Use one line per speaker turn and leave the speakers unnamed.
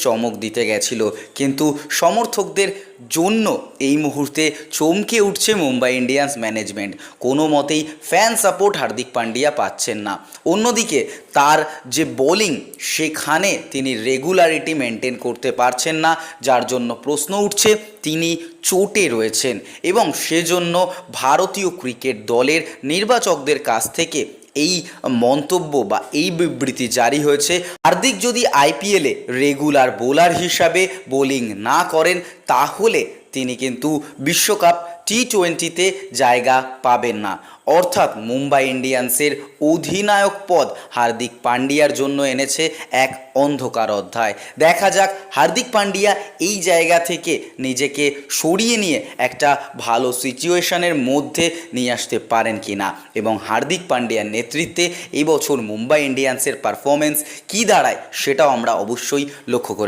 চমক দিতে গেছিল, কিন্তু সমর্থকদের জন্য এই মুহূর্তে চমকে উঠছে মুম্বাই ইন্ডিয়ান্স ম্যানেজমেন্ট। কোনো মতেই ফ্যান সাপোর্ট হার্দিক পান্ডিয়া পাচ্ছেন না। অন্যদিকে তার যে বোলিং, সেখানে তিনি রেগুলারিটি মেনটেন করতে পারছেন না, যার জন্য প্রশ্ন উঠছে তিনি চোটে রয়েছেন, এবং সেজন্য ভারতীয় ক্রিকেট দলের নির্বাচকদের কাছ থেকে এই মন্তব্য বা এই বিবৃতি জারি হয়েছে। হার্দিক যদি আইপিএলে রেগুলার বোলার হিসাবে বোলিং না করেন, তাহলে তিনি কিন্তু বিশ্বকাপ টি-20তে জায়গা পাবেন না। অর্থাৎ মুম্বাই ইন্ডিয়ান্সের অধিনায়ক পদ হার্দিক পান্ডিয়ার জন্য এনেছে এক অন্ধকার অধ্যায়। দেখা যাক হার্দিক পান্ডিয়া এই জায়গা থেকে নিজেকে সরিয়ে নিয়ে একটা ভালো সিচুয়েশনের মধ্যে নিয়ে আসতে পারেন কি না, এবং হার্দিক পান্ডিয়ার নেতৃত্বে এবছর মুম্বাই ইন্ডিয়ান্সের পারফরমেন্স কী দাঁড়ায় সেটাও আমরা অবশ্যই লক্ষ্য করে